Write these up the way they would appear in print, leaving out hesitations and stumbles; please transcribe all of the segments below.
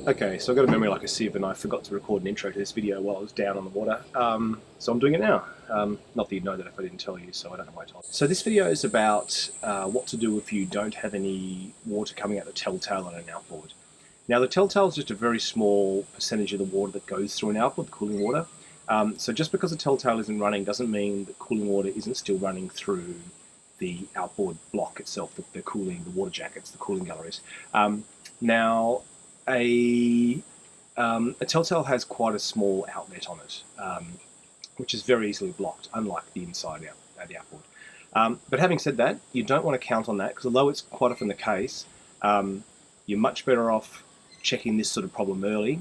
Okay, so I've got a memory like a sieve, and I forgot to record an intro to this video while I was down on the water. So I'm doing it now. Not that you'd know that if I didn't tell you, so I don't know why I told you. So this video is about what to do if you don't have any water coming out the telltale on an outboard. Now the telltale is just a very small percentage of the water that goes through an outboard, the cooling water. So just because the telltale isn't running doesn't mean that cooling water isn't still running through the outboard block itself, the cooling, the water jackets, the cooling galleries. Now, a telltale has quite a small outlet on it, which is very easily blocked, unlike the inside the outboard. But having said that, you don't want to count on that, because although it's quite often the case, you're much better off checking this sort of problem early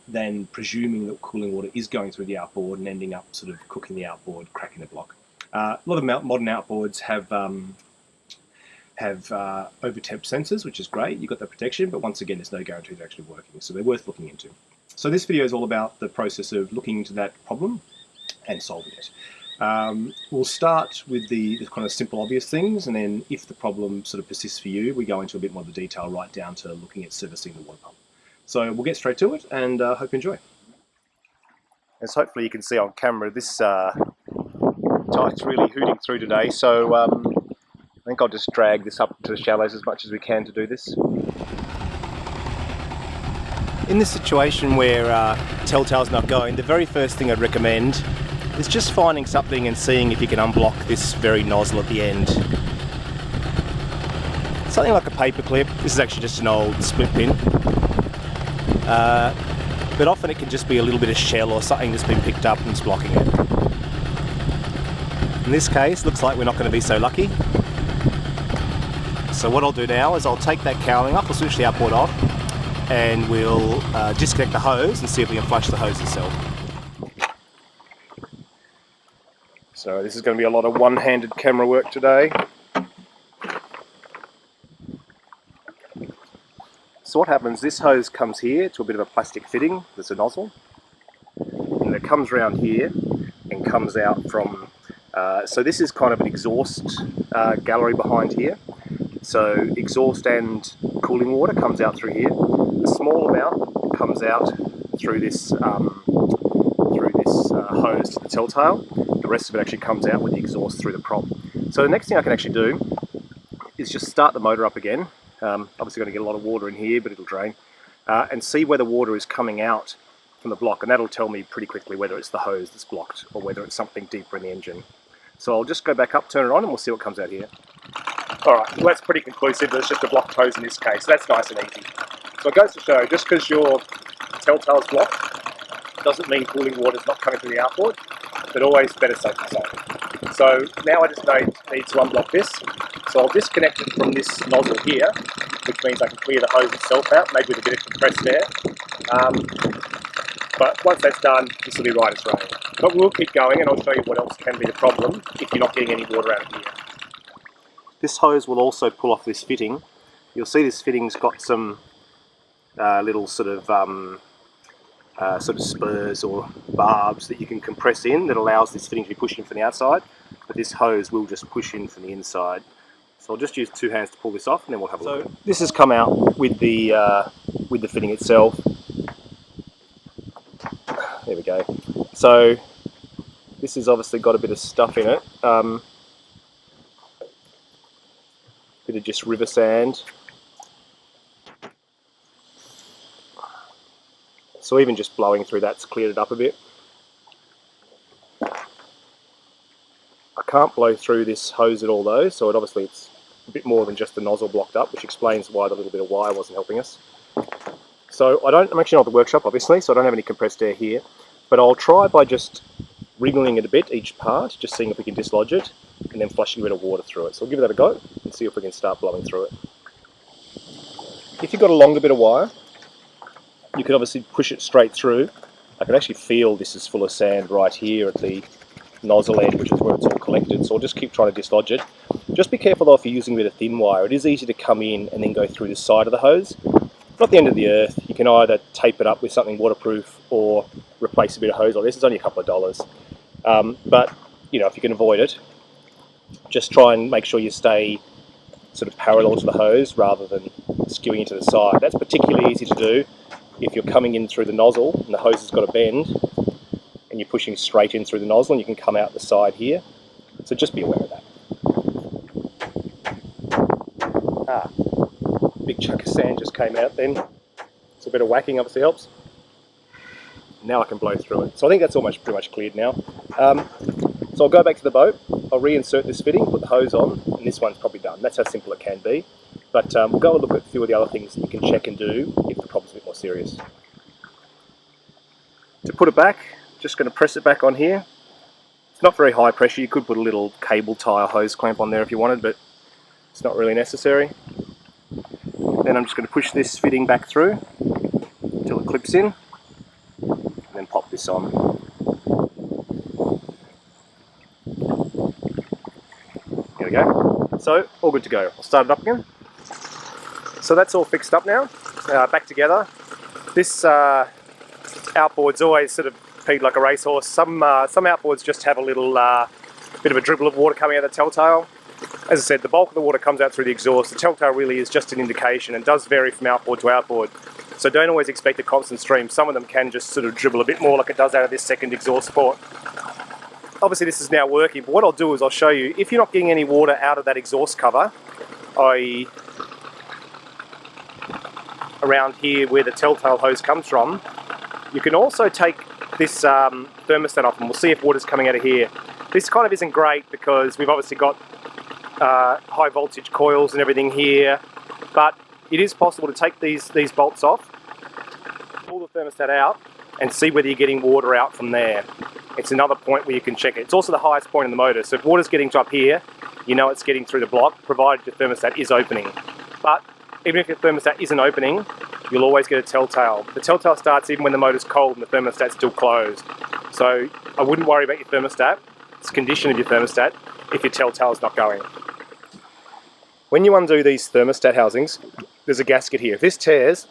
than presuming that cooling water is going through the outboard and ending up sort of cooking the outboard, cracking the block. A lot of modern outboards have over temp sensors, which is great. You've got the protection, but once again, there's no guarantee they're actually working, so they're worth looking into. So this video is all about the process of looking into that problem and solving it. We'll start with the kind of simple, obvious things, and then if the problem sort of persists for you, we go into a bit more of the detail, right down to looking at servicing the water pump. So we'll get straight to it, and hope you enjoy. As hopefully you can see on camera, this tide's really hooting through today, so I think I'll just drag this up to the shallows as much as we can to do this. In this situation where telltale's not going, the very first thing I'd recommend is just finding something and seeing if you can unblock this very nozzle at the end. Something like a paper clip. This is actually just an old split pin. But often it can just be a little bit of shell or something that's been picked up and it's blocking it. In this case, looks like we're not going to be so lucky. So what I'll do now is I'll take that cowling off, I'll switch the outboard off, and we'll disconnect the hose and see if we can flush the hose itself. So this is going to be a lot of one-handed camera work today. So what happens, this hose comes here to a bit of a plastic fitting, there's a nozzle, and it comes around here and comes out from, so this is kind of an exhaust gallery behind here. So exhaust and cooling water comes out through here. A small amount comes out through this hose to the telltale. The rest of it actually comes out with the exhaust through the prop. So the next thing I can actually do is just start the motor up again. Obviously going to get a lot of water in here, but it'll drain. And see where the water is coming out from the block, and that'll tell me pretty quickly whether it's the hose that's blocked or whether it's something deeper in the engine. So I'll just go back up, turn it on, and we'll see what comes out here. Alright, well that's pretty conclusive. There's just a blocked hose in this case, so that's nice and easy. So it goes to show, just because your telltale's blocked doesn't mean cooling water's not coming through the outboard, but always better safe than sorry. So now I just need to unblock this. So I'll disconnect it from this nozzle here, which means I can clear the hose itself out, maybe with a bit of compressed air. But once that's done, this will be right as rain. But we'll keep going, and I'll show you what else can be the problem if you're not getting any water out of here. This hose will also pull off this fitting. You'll see this fitting's got some little sort of spurs or barbs that you can compress in that allows this fitting to be pushed in from the outside, but this hose will just push in from the inside. So I'll just use two hands to pull this off, and then we'll have a look. So this has come out with the fitting itself. There we go. So this has obviously got a bit of stuff in it. Bit of just river sand. So even just blowing through that's cleared it up a bit. I can't blow through this hose at all though, so obviously it's a bit more than just the nozzle blocked up, which explains why the little bit of wire wasn't helping us. So I'm actually not at the workshop obviously, so I don't have any compressed air here, but I'll try by just wriggling it a bit, each part, just seeing if we can dislodge it, and then flushing a bit of water through it. So I'll give that a go and see if we can start blowing through it. If you've got a longer bit of wire, you can obviously push it straight through. I can actually feel this is full of sand right here at the nozzle end, which is where it's all collected, so I'll just keep trying to dislodge it. Just be careful though if you're using a bit of thin wire. It is easy to come in and then go through the side of the hose. Not the end of the earth. You can either tape it up with something waterproof or replace a bit of hose like this. It's only a couple of dollars. But you know, if you can avoid it, just try and make sure you stay sort of parallel to the hose rather than skewing into the side. That's particularly easy to do if you're coming in through the nozzle and the hose has got a bend and you're pushing straight in through the nozzle, and you can come out the side here. So just be aware of that. Big chunk of sand just came out then. So a bit of whacking obviously helps. Now I can blow through it. So I think that's almost pretty much cleared now. So I'll go back to the boat, I'll reinsert this fitting, put the hose on, and this one's probably done. That's how simple it can be. But we'll go and look at a few of the other things that you can check and do if the problem's a bit more serious. To put it back, just going to press it back on here. It's not very high pressure. You could put a little cable tie or hose clamp on there if you wanted, but it's not really necessary. Then I'm just going to push this fitting back through until it clips in, and then pop this on. There we go. So, all good to go. I'll start it up again. So that's all fixed up now, back together. This outboard's always sort of peed like a racehorse. Some outboards just have a little bit of a dribble of water coming out of the telltale. As I said, the bulk of the water comes out through the exhaust. The telltale really is just an indication and does vary from outboard to outboard. So don't always expect a constant stream. Some of them can just sort of dribble a bit more like it does out of this second exhaust port. Obviously this is now working, but what I'll do is I'll show you, if you're not getting any water out of that exhaust cover, i.e. around here where the telltale hose comes from, you can also take this thermostat off and we'll see if water's coming out of here. This kind of isn't great because we've obviously got high voltage coils and everything here, but it is possible to take these bolts off, pull the thermostat out and see whether you're getting water out from there. It's another point where you can check it. It's also the highest point in the motor, so if water's getting to up here, you know it's getting through the block, provided your thermostat is opening. But even if your thermostat isn't opening, you'll always get a telltale. The telltale starts even when the motor's cold and the thermostat's still closed. So I wouldn't worry about your thermostat. It's a condition of your thermostat if your telltale's not going. When you undo these thermostat housings, there's a gasket here. If this tears,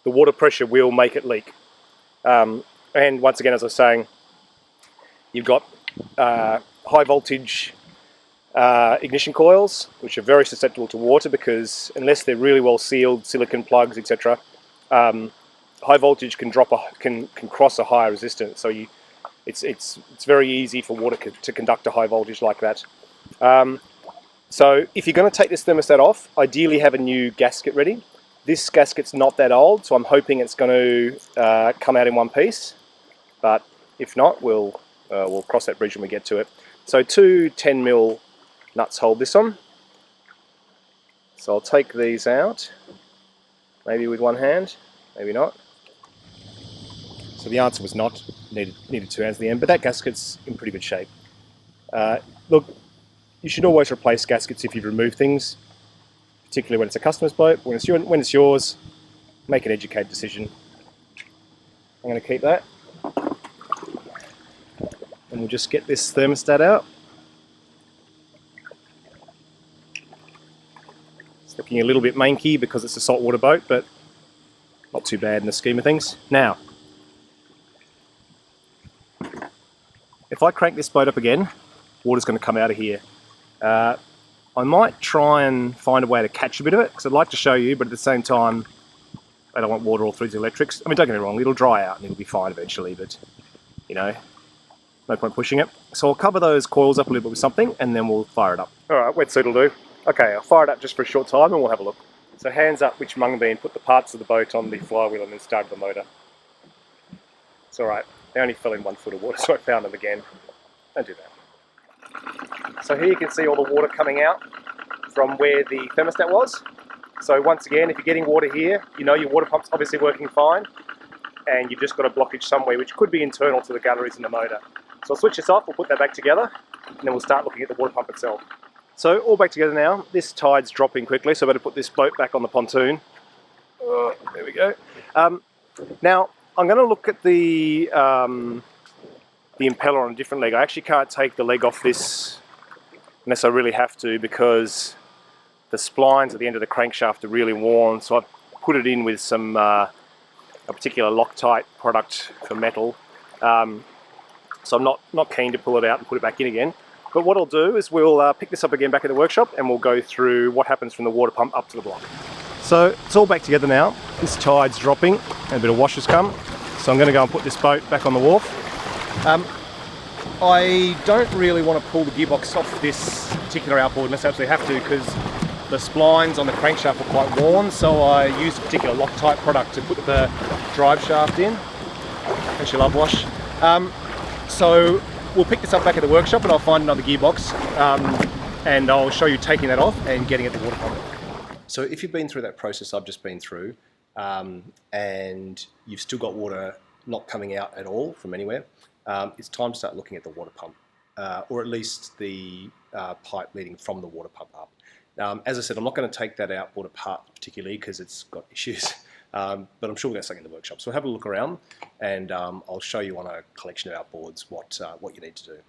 the water pressure will make it leak. And once again, as I was saying, you've got high voltage ignition coils, which are very susceptible to water because unless they're really well sealed, silicon plugs, etc., high voltage can cross a higher resistance. So it's very easy for water to conduct a high voltage like that. So if you're going to take this thermostat off, ideally have a new gasket ready. This gasket's not that old, so I'm hoping it's going to come out in one piece. But if not, we'll cross that bridge when we get to it. So two 10mm nuts hold this on. So I'll take these out, maybe with one hand, maybe not. So the answer was not, needed two hands at the end, but that gasket's in pretty good shape. Look, you should always replace gaskets if you've removed things, particularly when it's a customer's boat. When it's yours, make an educated decision. I'm going to keep that. And we'll just get this thermostat out. It's looking a little bit manky because it's a saltwater boat, but not too bad in the scheme of things. Now, if I crank this boat up again, water's going to come out of here. I might try and find a way to catch a bit of it because I'd like to show you, but at the same time I don't want water all through the electrics. I mean, don't get me wrong, it'll dry out and it'll be fine eventually, but you know, no point pushing it. So I'll cover those coils up a little bit with something and then we'll fire it up. Alright, wetsuit will do. Okay, I'll fire it up just for a short time and we'll have a look. So hands up, which mung bean, put the parts of the boat on the flywheel and then started the motor. It's alright, they only fell in 1 foot of water, so I found them again. Don't do that. So here you can see all the water coming out from where the thermostat was. So once again, if you're getting water here, you know your water pump's obviously working fine and you've just got a blockage somewhere which could be internal to the galleries in the motor. So I'll switch this off, we'll put that back together and then we'll start looking at the water pump itself. So all back together now. This tide's dropping quickly, so I better put this boat back on the pontoon. Oh, there we go. Now I'm going to look at the impeller on a different leg. I actually can't take the leg off this unless I really have to because the splines at the end of the crankshaft are really worn, so I've put it in with some a particular Loctite product for metal. So I'm not keen to pull it out and put it back in again. But what I'll do is we'll pick this up again back at the workshop and we'll go through what happens from the water pump up to the block. So it's all back together now. This tide's dropping and a bit of wash has come. So I'm going to go and put this boat back on the wharf. I don't really want to pull the gearbox off this particular outboard unless I absolutely have to, because the splines on the crankshaft are quite worn, so I use a particular Loctite product to put the drive shaft in. Actually love wash. So we'll pick this up back at the workshop and I'll find another gearbox and I'll show you taking that off and getting at the water pump. So if you've been through that process I've just been through and you've still got water not coming out at all from anywhere, it's time to start looking at the water pump, or at least the pipe leading from the water pump up. As I said, I'm not going to take that outboard apart particularly because it's got issues, but I'm sure we'll get something in the workshop. So have a look around and I'll show you on a collection of outboards what you need to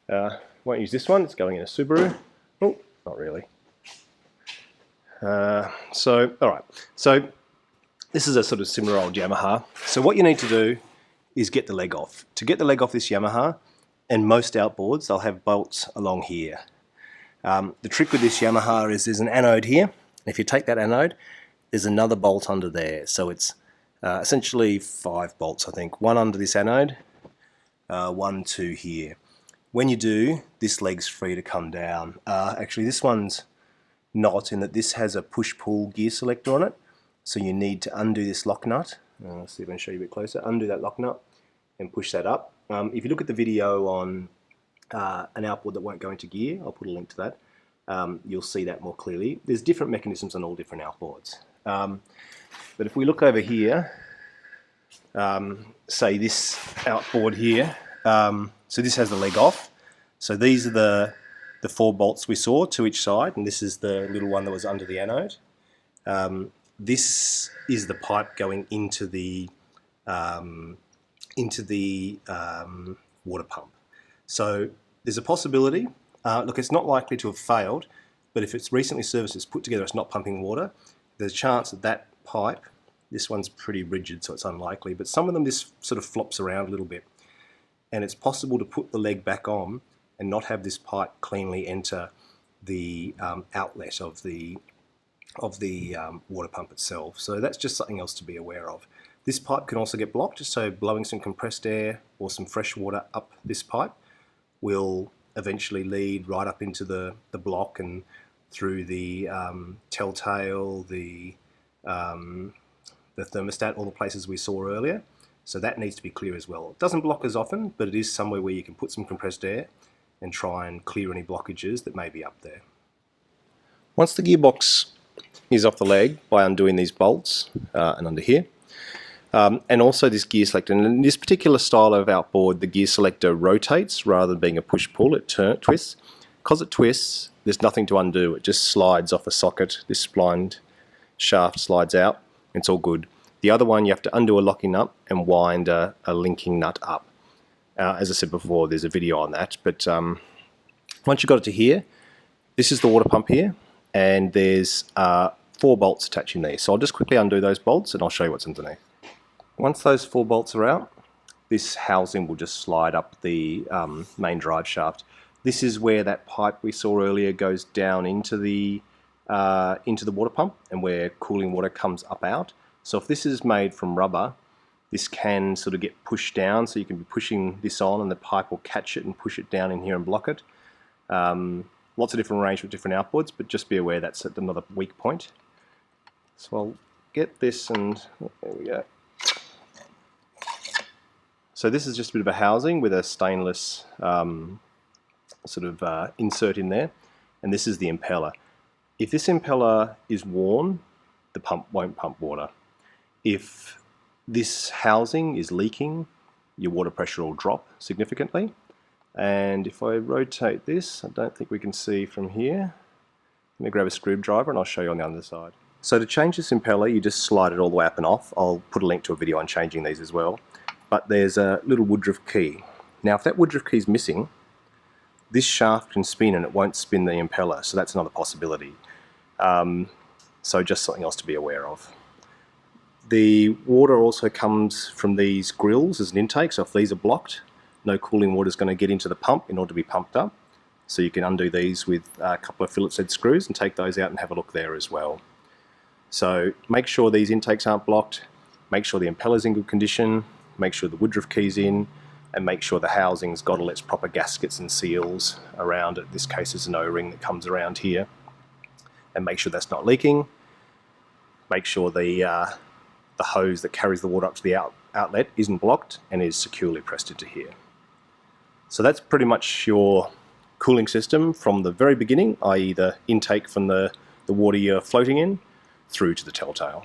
do. Won't use this one, it's going in a Subaru. Oh, not really. Alright, so this is a sort of similar old Yamaha. So what you need to do is get the leg off. To get the leg off this Yamaha, and most outboards, they'll have bolts along here. The trick with this Yamaha is there's an anode here. If you take that anode, there's another bolt under there. So it's essentially 5 bolts, I think. One under this anode, 1, 2 here. When you do, this leg's free to come down. Actually, this one's not, in that this has a push-pull gear selector on it. So you need to undo this lock nut. Let's see if I can show you a bit closer. Undo that lock nut and push that up. If you look at the video on an outboard that won't go into gear, I'll put a link to that, you'll see that more clearly. There's different mechanisms on all different outboards. But if we look over here, say this outboard here, so this has the leg off. So these are the 4 bolts we saw to each side, and this is the little one that was under the anode. This is the pipe going into the water pump. So there's a possibility, look, it's not likely to have failed, but if it's recently serviced, it's put together, it's not pumping water, there's a chance that that pipe, this one's pretty rigid so it's unlikely, but some of them just sort of flops around a little bit. And it's possible to put the leg back on and not have this pipe cleanly enter the outlet of the water pump itself. So that's just something else to be aware of. This pipe can also get blocked, so blowing some compressed air or some fresh water up this pipe will eventually lead right up into the block and through the telltale, the thermostat, all the places we saw earlier. So that needs to be clear as well. It doesn't block as often, but it is somewhere where you can put some compressed air and try and clear any blockages that may be up there. Once the gearbox is off the leg by undoing these bolts and under here, and also this gear selector. And in this particular style of outboard, the gear selector rotates rather than being a push-pull, it twists. Because it twists, there's nothing to undo, it just slides off a socket. This splined shaft slides out, it's all good. The other one, you have to undo a locking nut and wind a linking nut up. As I said before, there's a video on that, but once you've got it to here, this is the water pump here, and there's 4 bolts attaching these. So I'll just quickly undo those bolts and I'll show you what's underneath. Once those 4 bolts are out, this housing will just slide up the main drive shaft. This is where that pipe we saw earlier goes down into the water pump and where cooling water comes up out. So if this is made from rubber, this can sort of get pushed down, so you can be pushing this on and the pipe will catch it and push it down in here and block it. Lots of different range with different outboards, but just be aware that's another weak point. So I'll get this and there we go. So this is just a bit of a housing with a stainless insert in there, and this is the impeller. If this impeller is worn, the pump won't pump water. If this housing is leaking, your water pressure will drop significantly. And if I rotate this, I don't think we can see from here. Let me grab a screwdriver and I'll show you on the other side. So to change this impeller, you just slide it all the way up and off. I'll put a link to a video on changing these as well. But there's a little woodruff key. Now if that woodruff key is missing, this shaft can spin and it won't spin the impeller, so that's another possibility. So just something else to be aware of. The water also comes from these grills as an intake, so if these are blocked, no cooling water is going to get into the pump in order to be pumped up. So you can undo these with a couple of fillet head screws and take those out and have a look there as well. So make sure these intakes aren't blocked, make sure the impeller's in good condition, make sure the woodruff key's in, and make sure the housing's got all its proper gaskets and seals around it. In this case, there's an O-ring that comes around here. And make sure that's not leaking. Make sure the hose that carries the water up to the outlet isn't blocked and is securely pressed into here. So that's pretty much your cooling system from the very beginning, i.e. the intake from the water you're floating in, through to the telltale.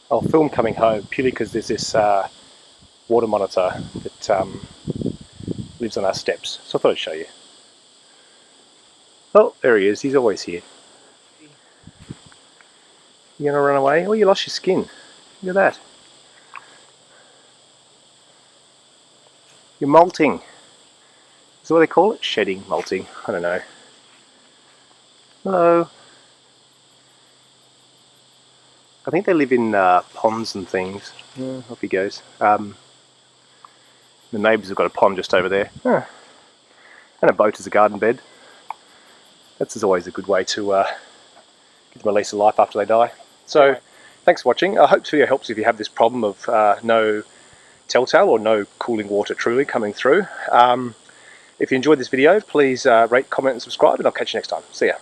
I'll film coming home purely because there's this water monitor that lives on our steps, so I thought I'd show you. Oh, there he is, he's always here. You gonna run away? Oh, you lost your skin. Look at that. You're molting. Is that what they call it? Shedding, molting, I don't know. Hello. I think they live in ponds and things. Yeah, off he goes. The neighbours have got a pond just over there. And a boat as a garden bed. That's always a good way to give them a lease of life after they die. So, thanks for watching. I hope this video helps if you have this problem of no telltale or no cooling water truly coming through. If you enjoyed this video, please rate, comment and subscribe, and I'll catch you next time. See ya.